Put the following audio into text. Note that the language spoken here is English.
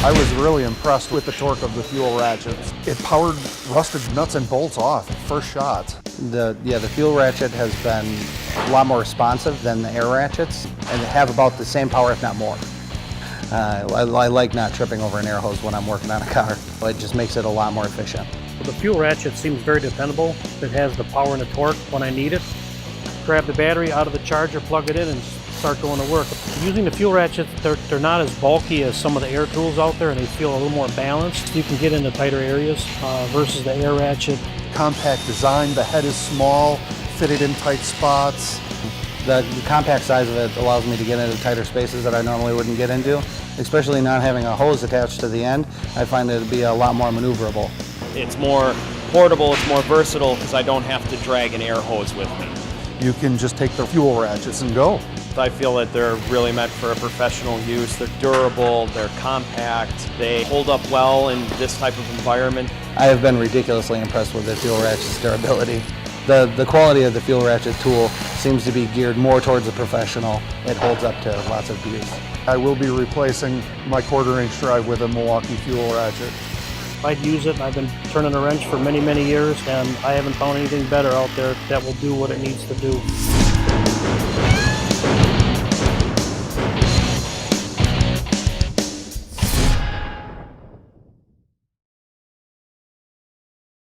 I was really impressed with the torque of the fuel ratchets. It powered rusted nuts and bolts off first shot. The fuel ratchet has been a lot more responsive than the air ratchets and have about the same power, if not more. I like not tripping over an air hose when I'm working on a car. It just makes it a lot more efficient. The fuel ratchet seems very dependable. It has the power and the torque when I need it. Grab the battery out of the charger, plug it in, and start going to work. Using the fuel ratchets, they're not as bulky as some of the air tools out there, and they feel a little more balanced. You can get into tighter areas versus the air ratchet. Compact design, the head is small, fitted in tight spots. The compact size of it allows me to get into tighter spaces that I normally wouldn't get into, especially not having a hose attached to the end. I find it to be a lot more maneuverable. It's more portable, it's more versatile because I don't have to drag an air hose with me. You can just take the fuel ratchets and go. I feel that they're really meant for a professional use. They're durable, they're compact, they hold up well in this type of environment. I have been ridiculously impressed with the fuel ratchet's durability. The quality of the fuel ratchet tool seems to be geared more towards a professional. It holds up to lots of abuse. I will be replacing my 1/4-inch drive with a Milwaukee fuel ratchet. I'd use it. I've been turning a wrench for many, many years, and I haven't found anything better out there that will do what it needs to do.